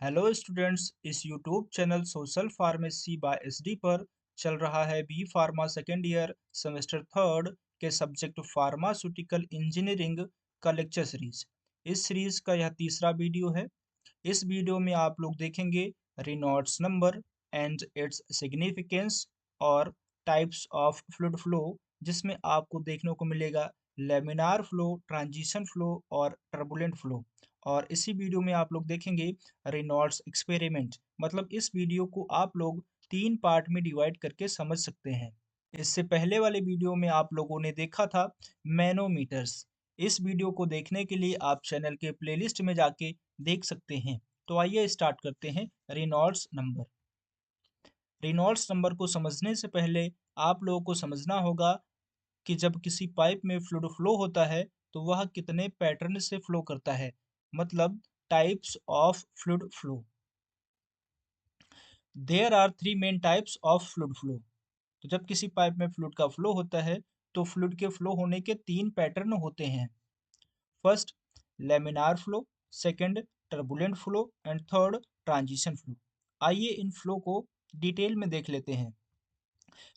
Hello students, इस YouTube channel social pharmacy by SD पर चल रहा है B pharma second year semester third के सब्जेक्ट फार्मास्यूटिकल इंजीनियरिंग का लेक्चर सीरीज। इस सीरीज का यह तीसरा वीडियो है। इस वीडियो में आप लोग देखेंगे Reynolds number and its significance और टाइप्स ऑफ फ्लूइड फ्लो, जिसमें आपको देखने को मिलेगा लेमिनार फ्लो, ट्रांजिशन फ्लो और टर्बुलेंट फ्लो। और इसी वीडियो में आप लोग देखेंगे रेनॉल्ड्स एक्सपेरिमेंट। मतलब इस वीडियो को आप लोग 3 पार्ट में डिवाइड करके समझ सकते हैं। इससे पहले वाले वीडियो में आप लोगों ने देखा था मैनोमीटर्स। इस वीडियो को देखने के लिए आप चैनल के प्लेलिस्ट में जाके देख सकते हैं। तो आइए स्टार्ट करते हैं रेनॉल्ड्स नंबर। रेनॉल्ड्स नंबर को समझने से पहले आप लोगों को समझना होगा कि जब किसी पाइप में फ्लूइड फ्लो होता है तो वह कितने पैटर्न से फ्लो करता है, मतलब types of fluid flow. There are 3 main types of fluid flow. तो जब किसी पाइप में फ्लूइड का फ्लो होता है तो फ्लूइड के फ्लो होने के 3 पैटर्न होते हैं। First laminar flow, second turbulent flow and third transition flow. आइए इन फ्लो को डिटेल में देख लेते हैं।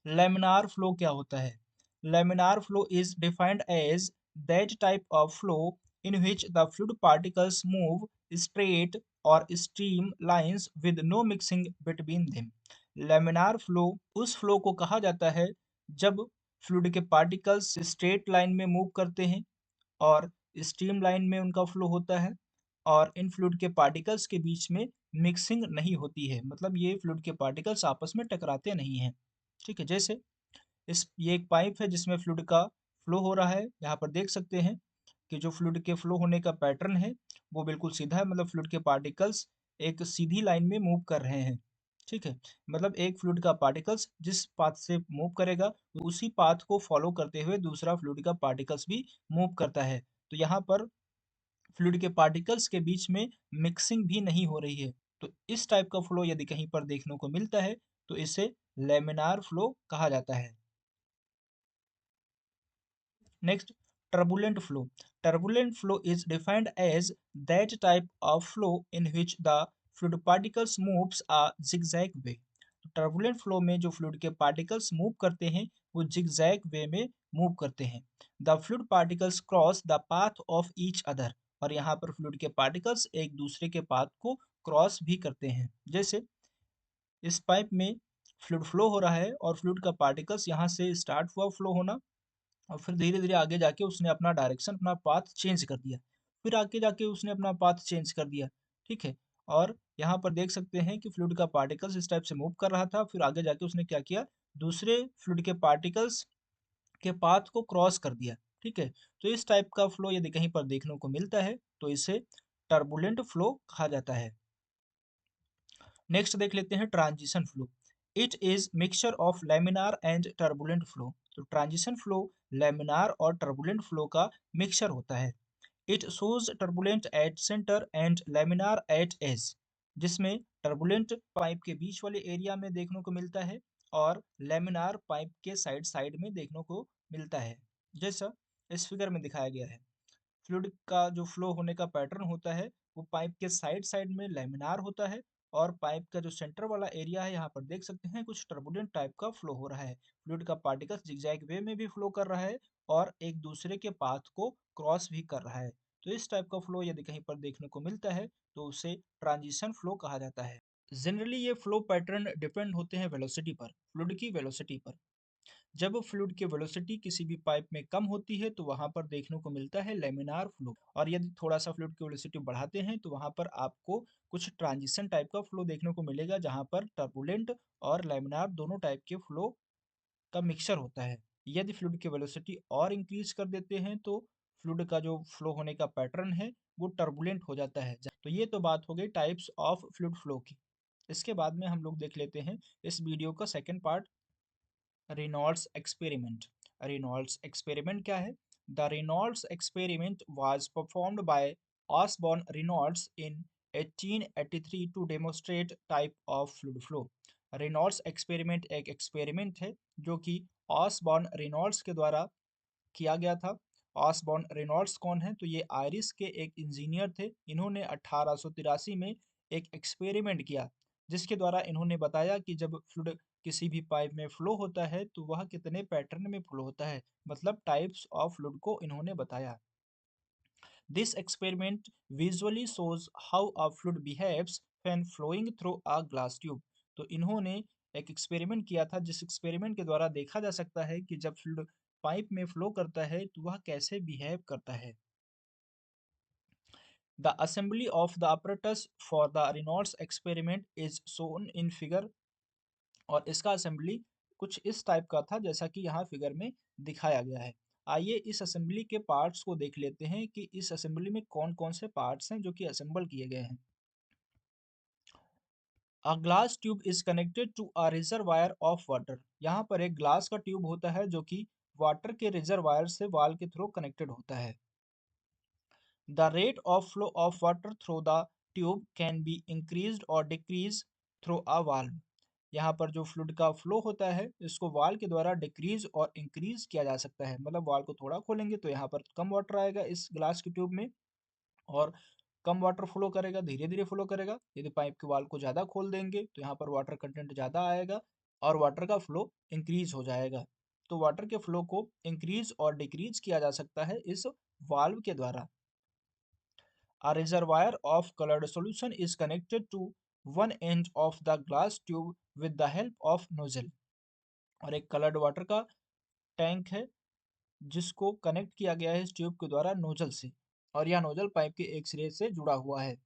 लेमिनार फ्लो क्या होता है? Laminar flow is defined as that type of flow in which the fluid particles move straight or stream lines with no mixing between them. Laminar flow उस फ्लो को कहा जाता है जब फ्लूइड के पार्टिकल्स स्ट्रेट लाइन में move करते हैं और स्ट्रीम लाइन में उनका फ्लो होता है, और इन फ्लूइड के पार्टिकल्स के बीच में मिक्सिंग नहीं होती है। मतलब ये फ्लूइड के पार्टिकल्स आपस में टकराते नहीं हैं। ठीक है, जैसे ये एक पाइप है जिसमें फ्लूइड का फ्लो हो रहा है। यहाँ पर देख सकते हैं कि जो फ्लूइड के फ्लो होने का पैटर्न है वो बिल्कुल सीधा है, मतलब फ्लूइड के पार्टिकल्स एक सीधी लाइन में मूव कर रहे हैं। ठीक है, मतलब एक फ्लूइड का पार्टिकल्स जिस पाथ से मूव करेगा उसी पाथ को फॉलो करते हुए दूसरा फ्लूइड का पार्टिकल्स भी मूव करता है। तो यहाँ पर फ्लूइड के पार्टिकल्स के बीच में मिक्सिंग भी नहीं हो रही है। तो इस टाइप का फ्लो यदि कहीं पर देखने को मिलता है तो इसे लेमिनार फ्लो कहा जाता है। Next, turbulent flow. Turbulent flow is defined as that type of flow in which the fluid particles moves a zigzag way. Turbulent flow में जो फ्लूइड के पार्टिकल्स मूव करते हैं वो जिगजैग वे में मूव करते हैं। The fluid particles cross the path of each other, और यहाँ पर फ्लूइड के पार्टिकल्स एक दूसरे के पाथ को क्रॉस भी करते हैं। जैसे इस पाइप में फ्लूइड फ्लो हो रहा है और फ्लूइड का पार्टिकल्स यहाँ से स्टार्ट हुआ फ्लो होना, और फिर धीरे-धीरे आगे जाके उसने अपना डायरेक्शन, अपना पाथ चेंज कर दिया। फिर आगे जाके उसने अपना पाथ चेंज कर दिया, ठीक है? और यहाँ पर देख सकते हैं कि फ्लूइड का पार्टिकल्स इस टाइप से मूव कर रहा था, फिर आगे जाके उसने क्या किया, दूसरे फ्लूइड के पार्टिकल्स के पाथ को क्रॉस कर दिया, ठीक है? तो इस टाइप का फ्लो यदि कहीं पर देखने को मिलता है, तो इसे टर्बुलेंट फ्लो कहा जाता है। नेक्स्ट देख लेते हैं transition flow. It is mixture of laminar and turbulent flow. तो ट्रांजिशन फ्लो लेमिनार और टर्बुलेंट फ्लो का मिक्सचर होता है। It shows turbulent at centre and laminar at edge, जिसमें टर्बुलेंट पाइप के बीच वाले एरिया में देखने को मिलता है और लेमिनार पाइप के साइड साइड में देखने को मिलता है, जैसा इस फिगर में दिखाया गया है। फ्लूइड का जो फ्लो होने का पैटर्न होता है वो पाइप के साइड साइड में लेमिनार होता है, और पाइप का जो सेंटर वाला एरिया है यहाँ पर देख सकते हैं कुछ टर्बुलेंट टाइप का फ्लो हो रहा है। फ्लूइड का पार्टिकल्स जिगजैग वे में भी फ्लो कर रहा है और एक दूसरे के पाथ को क्रॉस भी कर रहा है। तो इस टाइप का फ्लो यदि कहीं पर देखने को मिलता है तो उसे ट्रांजिशन फ्लो कहा जाता है। जनरली ये फ्लो पैटर्न डिपेंड होते हैं वेलोसिटी पर, फ्लूइड की वेलोसिटी पर। जब फ्लूइड की वेलोसिटी किसी भी पाइप में कम होती है तो वहां पर देखने को मिलता है लेमिनार फ्लो, और यदि थोड़ा सा फ्लूइड की वेलोसिटी बढ़ाते हैं तो वहां पर आपको कुछ ट्रांजिशन टाइप का फ्लो देखने को मिलेगा, जहां पर टर्बुलेंट और लेमिनार दोनों टाइप के फ्लो का मिक्सचर होता है। यदि फ्लूइड की वेलोसिटी और इंक्रीज कर देते हैं तो फ्लूइड का जो फ्लो होने का पैटर्न है वो टर्बुलेंट हो जाता है। तो ये तो बात हो गई टाइप्स ऑफ फ्लूइड फ्लो की। इसके बाद में हम लोग देख लेते हैं इस वीडियो का second part, Reynolds experiment. Reynolds experiment क्या है? The Reynolds experiment was performed by Osborne Reynolds in 1883 to demonstrate type of fluid flow. Reynolds experiment एक एक्सपेरिमेंट है जो कि ऑसबॉर्न रेनॉल्ड्स के द्वारा किया गया था। ऑसबॉर्न रेनॉल्ड्स कौन है? तो ये आयरिश के एक इंजीनियर थे। इन्होंने 1883 में एक एक्सपेरिमेंट किया, जिसके द्वारा इन्होंने बताया कि जब फ्लूइड किसी भी पाइप में फ्लो होता है तो वह कितने पैटर्न में फ्लो होता है, मतलब टाइप्स ऑफ फ्लूइड को इन्होंने बताया। This experiment visually shows how a fluid behaves when flowing through a glass tube। तो इन्होंने एक एक्सपेरिमेंट किया था, जिस एक्सपेरिमेंट के द्वारा देखा जा सकता है कि जब फ्लूइड पाइप में फ्लो करता है तो वह कैसे बिहेव करता है। The assembly of the apparatus for the Reynolds experiment is shown in figure। और इसका असेंबली कुछ इस टाइप का था जैसा कि यहाँ फिगर में दिखाया गया है। आइए इस असेंबली के पार्ट्स को देख लेते हैं कि इस असेंबली में कौन कौन से पार्ट्स हैं जो कि असेंबल किए गए हैं। A glass tube is connected to a reservoir of water. यहाँ पर एक ग्लास का ट्यूब होता है जो कि वाटर के रिजर्वायर से वाल के थ्रू कनेक्टेड होता है। The rate of flow of water through the tube can be increased और डिक्रीज थ्रू अ वाल्व। यहाँ पर जो फ्लूइड का फ्लो होता है इसको वाल के द्वारा डिक्रीज और इंक्रीज किया जा सकता है, मतलब वाल को थोड़ा खोलेंगे तो यहाँ पर कम वाटर आएगा इस ग्लास की ट्यूब में, और कम वाटर फ्लो करेगा, धीरे धीरे फ्लो करेगा। यदि पाइप के वाल को ज़्यादा खोल देंगे तो यहाँ पर वाटर कंटेंट ज़्यादा आएगा और वाटर का फ्लो इंक्रीज हो जाएगा। तो वाटर के फ्लो को इंक्रीज और डिक्रीज किया जा सकता है इस वाल्व के द्वारा। A reservoir of colored solution is connected to one end of the glass tube with the help of nozzle। और एक कलर्ड वाटर का टैंक है जिसको कनेक्ट किया गया है इस ट्यूब के द्वारा नोजल से, और यह नोजल पाइप के एक सिरे से जुड़ा हुआ है।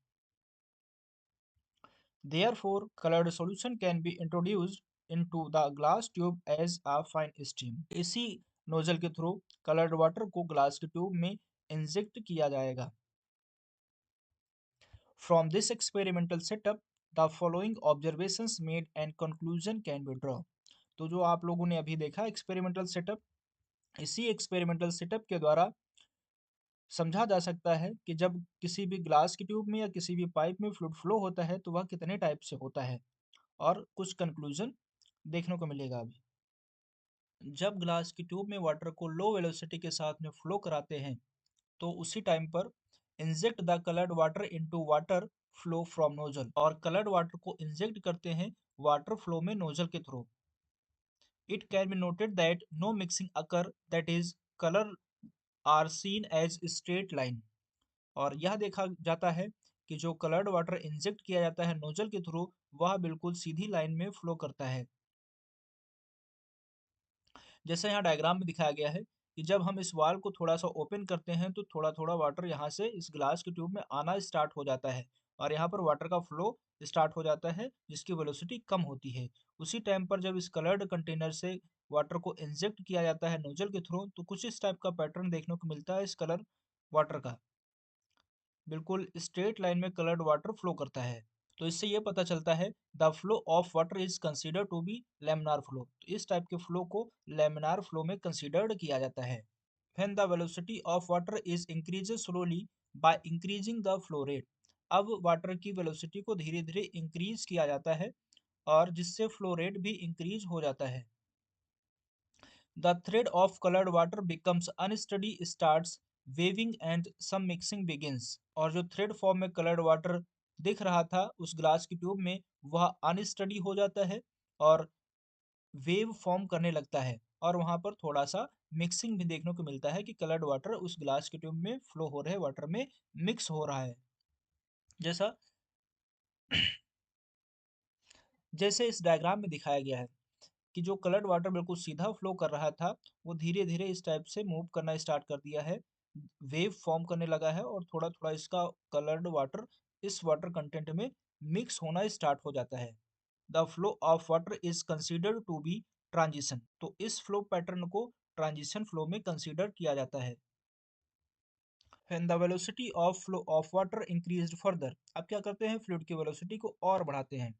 Therefore, colored solution can be introduced into the glass tube as a fine stream। इसी नोजल के थ्रू कलर्ड वाटर को ग्लास के ट्यूब में इंजेक्ट किया जाएगा। From this experimental setup, the following observations made and conclusion can be drawn। तो जो आप लोगों ने अभी देखा एक्सपेरिमेंटल सेटअप, इसी एक्सपेरिमेंटल सेटअप के द्वारा समझा जा सकता है कि जब किसी भी ग्लास की ट्यूब में या किसी भी पाइप में फ्लूइड फ्लो होता है तो वह कितने टाइप से होता है, और कुछ कंक्लूजन देखने को मिलेगा अभी। जब ग्लास की ट्यूब में वाटर को लो वेलोसिटी के साथ में फ्लो कराते हैं तो उसी टाइम पर inject the coloured water into water flow from nozzle, और कलर्ड वाटर को इंजेक्ट करते हैं वाटर फ्लो में नोजल के through. It can be noted that no mixing occur, that is colour are seen as straight line. और यह देखा जाता है कि जो कलर्ड वाटर इंजेक्ट किया जाता है नोजल के थ्रू वह बिल्कुल सीधी लाइन में फ्लो करता है। जैसे यहाँ डायग्राम में दिखाया गया है कि जब हम इस वाल को थोड़ा सा ओपन करते हैं तो थोड़ा थोड़ा वाटर यहाँ से इस ग्लास के ट्यूब में आना स्टार्ट हो जाता है, और यहाँ पर वाटर का फ्लो स्टार्ट हो जाता है जिसकी वेलोसिटी कम होती है। उसी टाइम पर जब इस कलर्ड कंटेनर से वाटर को इंजेक्ट किया जाता है नोजल के थ्रू तो कुछ इस टाइप का पैटर्न देखने को मिलता है। इस कलर वाटर का बिल्कुल स्ट्रेट लाइन में कलर्ड वाटर फ्लो करता है। तो इससे ये पता चलता है the flow of water is considered to be laminar flow. तो इस टाइप के फ्लो को लेमिनार फ्लो में कंसिडर्ड किया जाता है। When the velocity of water is increases slowly by increasing the flow rate। अब वाटर की वेलोसिटी को धीरे धीरे इंक्रीज किया जाता है और जिससे फ्लो रेट भी इंक्रीज हो जाता है। The thread of colored water becomes unsteady, starts waving and some mixing begins। और जो थ्रेड फॉर्म में कलर्ड वाटर दिख रहा था उस ग्लास की ट्यूब में वह अनस्टडी हो जाता है और वेव फॉर्म करने लगता है, और वहां पर थोड़ा सा मिक्सिंग भी देखने को मिलता है कि कलर्ड वाटर उस ग्लास की ट्यूब में फ्लो हो रहे वाटर में मिक्स हो रहा है। जैसा जैसे इस डायग्राम में दिखाया गया है कि जो कलर्ड वाटर बिल्कुल सीधा फ्लो कर रहा था वो धीरे धीरे इस टाइप से मूव करना स्टार्ट कर दिया है, वेव फॉर्म करने लगा है, और थोड़ा थोड़ा इसका कलर्ड वाटर इस वाटर कंटेंट में मिक्स होना स्टार्ट हो जाता है। The flow of water is considered to be transition. तो इस फ्लो पैटर्न को ट्रांजिशन फ्लो में कंसिडर किया जाता है। When the velocity of flow of water increased further। अब क्या करते हैं, फ्लूइड की वेलोसिटी को और बढ़ाते हैं।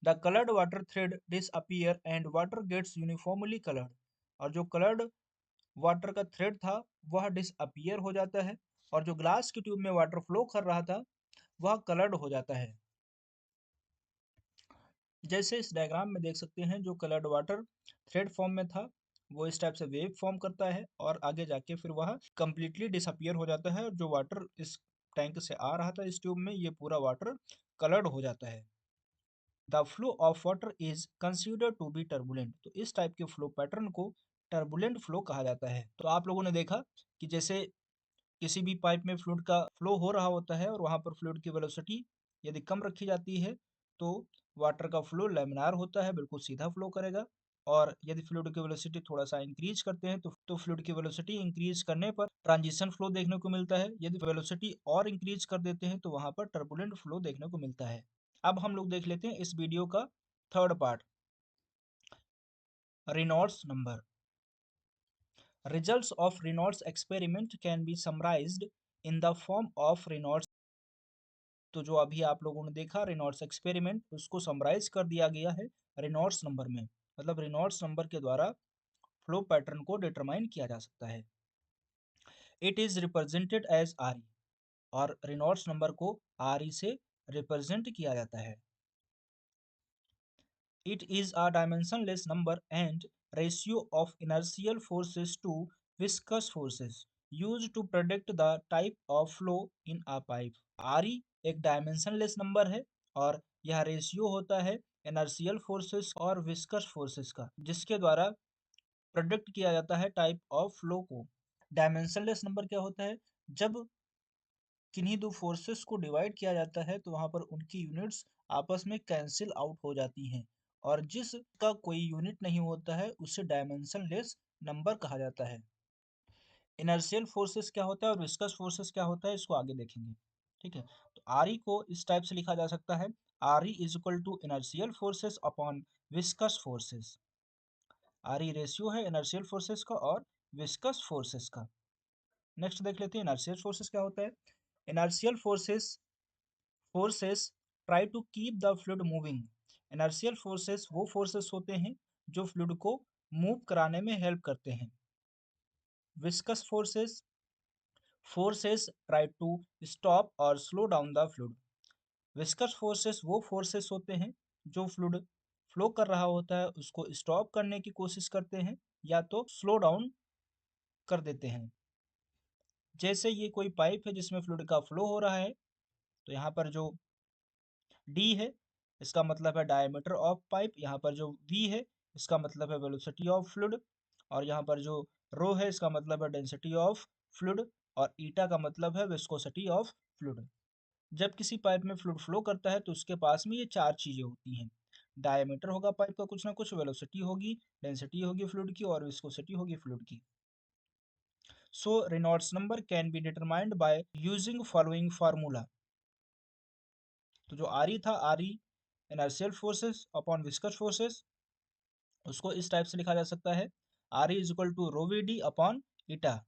The colored water thread disappear and water gets uniformly colored। और जो कलर्ड वाटर का थ्रेड था वह डिसअपियर हो जाता है और जो ग्लास की ट्यूब में वाटर फ्लो कर रहा था वह कलर्ड हो जाता है। जैसे इस डायग्राम में देख सकते हैं जो कलर्ड वाटर थ्रेड फॉर्म में था वो इस टाइप से वेव फॉर्म करता है और आगे जाके फिर वह कंप्लीटली डिसअपियर हो जाता है, और जो वाटर इस टैंक से आ रहा था इस ट्यूब में, ये पूरा वाटर कलर्ड हो जाता है। The flow of water is considered to be turbulent. तो इस टाइप के फ्लो पैटर्न को टर्बुलेंट फ्लो कहा जाता है। तो आप लोगों ने देखा कि जैसे किसी भी पाइप में फ्लूइड का फ्लो हो रहा होता है और वहाँ पर फ्लूइड की वेलोसिटी यदि कम रखी जाती है तो वाटर का फ्लो लैमिनार होता है, बिल्कुल सीधा फ्लो करेगा। और यदि फ्लूइड की वेलोसिटी थोड़ा सा इंक्रीज करते हैं तो फ्लूइड की वेलोसिटी इंक्रीज करने पर ट्रांजिशन फ्लो देखने को मिलता है। यदि वेलोसिटी और इंक्रीज कर देते हैं तो वहाँ पर टर्बुलेंट फ्लो देखने को मिलता है। अब हम लोग देख लेते हैं इस वीडियो का third part, Reynolds number. Results of Reynolds experiment can be summarized in the form of Reynolds। तो जो अभी आप लोगों ने देखा रेनॉल्ड्स एक्सपेरिमेंट, उसको समराइज कर दिया गया है रेनॉल्ड्स नंबर में। मतलब रेनॉल्ड्स नंबर के द्वारा फ्लो पैटर्न को डिटरमाइन किया जा सकता है। It is represented as R E, और रेनॉल्ड्स नंबर को आर ई से रिप्रेजेंट किया जाता है। It is a dimensionless number and ratio of inertial forces to viscous forces used to predict the type of flow in a pipe। RE एक dimensionless number है और यह ratio होता है इनर्शियल फोर्सेस और विस्कस फोर्सेस का, जिसके द्वारा प्रेडिक्ट किया जाता है टाइप ऑफ फ्लो को। डायमेंशनलेस नंबर क्या होता है? जब किन्हीं दो फोर्सेस को डिवाइड किया जाता है तो वहां पर उनकी यूनिट्स आपस में कैंसिल आउट हो जाती हैं, और जिसका कोई यूनिट नहीं होता है उसे डायमेंशनलेस नंबर कहा जाता है। इनर्शियल फोर्सेस क्या होता है और विस्कस फोर्सेस क्या होता है, इसको आगे देखेंगे। ठीक है, तो आर ई को इस टाइप से लिखा जा सकता है, R E is equal to inertial forces upon viscous forces. R E ratio है इनर्शियल फोर्सेस का और विस्कस फोर्सेस का। नेक्स्ट देख लेते हैं इनर्शियल फोर्सेस क्या होता है। Inertial forces try to keep the fluid moving. Inertial forces वो फोर्सेस होते हैं जो फ्लूइड को मूव कराने में हेल्प करते हैं। Viscous forces try to stop और slow down the fluid. Viscous forces वो फोर्सेस होते हैं जो फ्लूइड फ्लो कर रहा होता है उसको स्टॉप करने की कोशिश करते हैं या तो स्लो डाउन कर देते हैं। जैसे ये कोई पाइप है जिसमें फ्लूइड का फ्लो हो रहा है, तो यहाँ पर जो डी है इसका मतलब है डायमीटर ऑफ पाइप, यहाँ पर जो वी है इसका मतलब है वेलोसिटी ऑफ फ्लूइड, और यहाँ पर जो रो है इसका मतलब है डेंसिटी ऑफ फ्लूइड, और ईटा का मतलब है विस्कोसिटी ऑफ फ्लूइड। जब किसी पाइप में फ्लूइड फ्लो करता है तो उसके पास में ये चार चीजें होती हैं। डायमीटर होगा पाइप का कुछ ना कुछ, वेलोसिटी होगी, डेंसिटी होगी फ्लूइड की, और विस्कोसिटी होगी फ्लूइड की। So Reynolds number can be determined by using following formula. तो जो आर ई था, R E inertial forces upon viscous forces, उसको इस टाइप से लिखा जा सकता है, R E is equal to rho V D upon eta.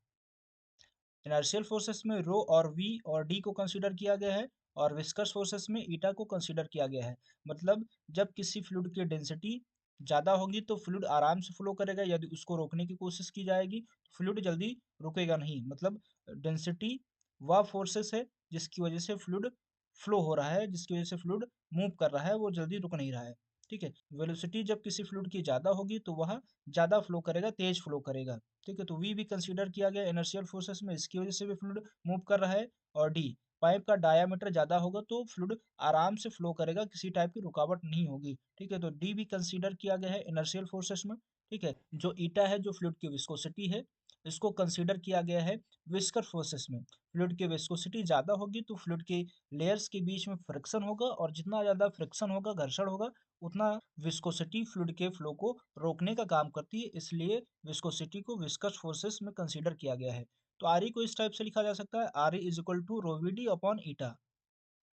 Inertial forces में रो और वी और डी को कंसीडर किया गया है, और विस्कस फोर्सेस में ईटा को कंसीडर किया गया है। मतलब जब किसी फ्लूइड की डेंसिटी ज़्यादा होगी तो फ्लूइड आराम से फ्लो करेगा, यदि उसको रोकने की कोशिश की जाएगी तो फ्लूइड जल्दी रुकेगा नहीं। मतलब डेंसिटी वह फोर्सेस है जिसकी वजह से फ्लूइड फ्लो हो रहा है, जिसकी वजह से फ्लूइड मूव कर रहा है, वो जल्दी रुक नहीं रहा है। ठीक है, वेलोसिटी जब किसी फ्लूइड की ज़्यादा होगी तो वह ज़्यादा फ्लो करेगा, तेज फ्लो करेगा। ठीक है, तो वी भी कंसीडर किया गया इनर्शियल फोर्सेस में, इसकी वजह से भी फ्लूइड मूव कर रहा है। और डी, पाइप का डायामीटर ज़्यादा होगा तो फ्लूइड आराम से फ्लो करेगा, किसी टाइप की रुकावट नहीं होगी। ठीक है, तो डी भी कंसीडर किया गया है इनर्शियल फोर्सेस में। ठीक है, जो ईटा है जो फ्लूइड की विस्कोसिटी है, इसको कंसीडर किया गया है विस्कस फोर्सेस में। फ्लूइड की विस्कोसिटी ज़्यादा होगी तो फ्लूइड की लेयर्स के बीच में फ्रिक्शन होगा, और जितना ज़्यादा फ्रिक्शन होगा, घर्षण होगा, उतना विस्कोसिटी फ्लूइड के फ्लो को रोकने का काम करती है, इसलिए विस्कोसिटी को विस्कस फोर्सेस में कंसीडर किया गया है। तो आर ई को इस टाइप से लिखा जा सकता है, R E is equal to rho V D upon eta.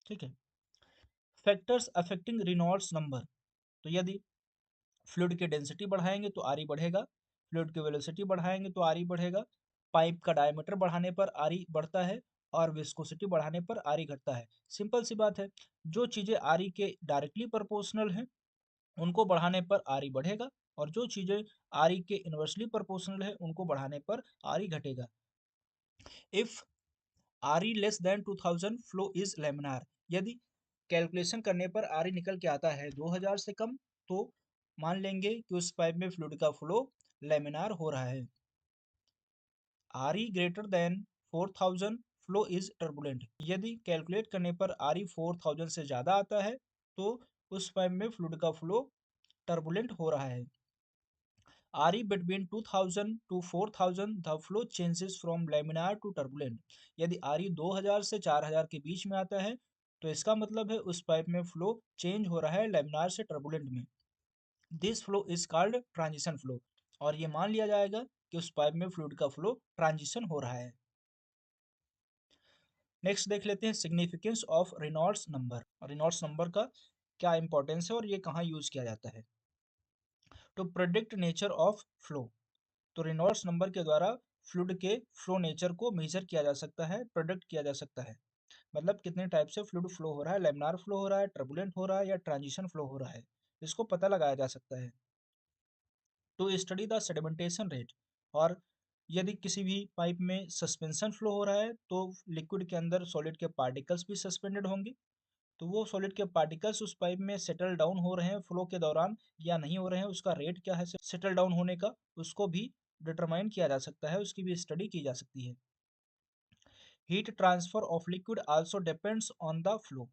ठीक है, फैक्टर्स अफेक्टिंग रेनॉल्ड्स नंबर। तो यदि फ्लूइड की डेंसिटी बढ़ाएंगे तो आर ई बढ़ेगा, फ्लूइड की वेलोसिटी बढ़ाएंगे तो आर ई बढ़ेगा, पाइप का डायमीटर बढ़ाने पर आर ई बढ़ता है, और विस्कोसिटी बढ़ाने पर आर ई घटता है। सिंपल सी बात है, जो चीज़ें आर ई के डायरेक्टली प्रोपोर्शनल हैं उनको बढ़ाने पर आर ई बढ़ेगा, और जो चीज़ें आर ई के इन्वर्सली प्रोपोर्शनल है उनको बढ़ाने पर आर ई घटेगा। If R E less than 2000 flow is laminar. यदि कैलकुलेशन करने पर आर ई निकल के आता है 2000 से कम, तो मान लेंगे कि उस पाइप में फ्लूइड का फ्लो लेमिनार हो रहा है। R E greater than 4000 flow is turbulent. यदि कैलकुलेट करने पर RE 4000 से ज़्यादा आता है तो उस पाइप में फ्लूइड का फ्लो टर्बुलेंट हो रहा है। RE between 2000 to 4000 the flow changes from laminar to turbulent। यदि RE 2000 से 4000 के बीच में आता है तो इसका मतलब है उस पाइप में फ्लो चेंज हो रहा है लैमिनार से टर्बुलेंट में। This flow is called transition flow. और ये मान लिया जाएगा कि उस पाइप में फ्लूइड का फ्लो ट्रांजिशन हो रहा है। नेक्स्ट देख लेते हैं significance of Reynolds number. Reynolds number का क्या इंपॉर्टेंस है और ये कहाँ यूज किया जाता है। To predict nature of flow. तो रेनॉल्ड्स नंबर के द्वारा फ्लूइड के फ्लो नेचर को मेजर किया जा सकता है, प्रेडिक्ट किया जा सकता है। मतलब कितने टाइप से फ्लूइड फ्लो हो रहा है, लैमिनार फ्लो हो रहा है, टर्बुलेंट हो रहा है या ट्रांजिशन फ्लो हो रहा है, इसको पता लगाया जा सकता है। To study the sedimentation rate. और यदि किसी भी पाइप में सस्पेंशन फ्लो हो रहा है तो लिक्विड के अंदर सॉलिड के पार्टिकल्स भी सस्पेंडेड होंगे, तो वो सॉलिड के पार्टिकल्स उस पाइप में सेटल डाउन हो रहे हैं फ्लो के दौरान या नहीं हो रहे हैं, उसका रेट क्या है सेटल डाउन होने का, उसको भी डिटरमाइन किया जा सकता है, उसकी भी स्टडी की जा सकती है। Heat transfer of liquid also depends on the flow.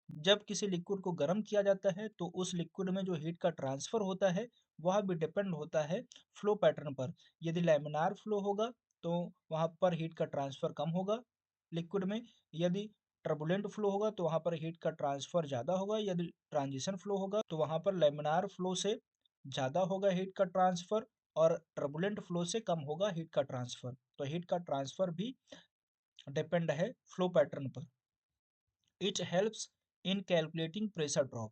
जब किसी लिक्विड को गर्म किया जाता है तो उस लिक्विड में जो हीट का ट्रांसफर होता है वह भी डिपेंड होता है फ्लो पैटर्न पर। यदि लैमिनार फ्लो होगा तो वहाँ पर हीट का ट्रांसफर कम होगा लिक्विड में। यदि टर्बुलेंट फ्लो होगा तो वहाँ पर हीट का ट्रांसफर ज़्यादा होगा। यदि ट्रांजिशन फ्लो होगा तो वहाँ पर लैमिनार फ्लो से ज़्यादा होगा हीट का ट्रांसफर और टर्बुलेंट फ्लो से कम होगा हीट का ट्रांसफर। तो हीट का ट्रांसफर भी डिपेंड है फ्लो पैटर्न पर। It helps in calculating pressure drop.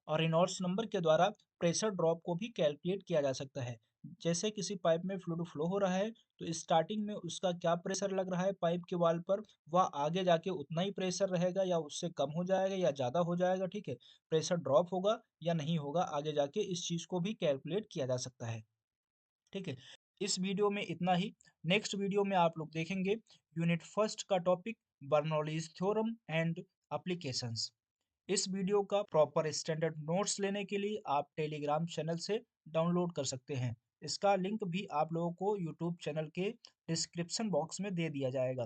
और रेनॉल्ड्स नंबर के द्वारा प्रेशर ड्रॉप को भी कैलकुलेट किया जा सकता है। जैसे किसी पाइप में फ्लूइड फ्लो हो रहा है तो स्टार्टिंग में उसका क्या प्रेशर लग रहा है पाइप के वाल पर, वह आगे जाके उतना ही प्रेशर रहेगा या उससे कम हो जाएगा या ज़्यादा हो जाएगा। ठीक है, प्रेशर ड्रॉप होगा या नहीं होगा आगे जाके, इस चीज़ को भी कैलकुलेट किया जा सकता है। ठीक है, इस वीडियो में इतना ही। नेक्स्ट वीडियो में आप लोग देखेंगे यूनिट फर्स्ट का topic Bernoulli's theorem and applications. इस वीडियो का प्रॉपर स्टैंडर्ड नोट्स लेने के लिए आप टेलीग्राम चैनल से डाउनलोड कर सकते हैं। इसका लिंक भी आप लोगों को यूट्यूब चैनल के डिस्क्रिप्शन बॉक्स में दे दिया जाएगा।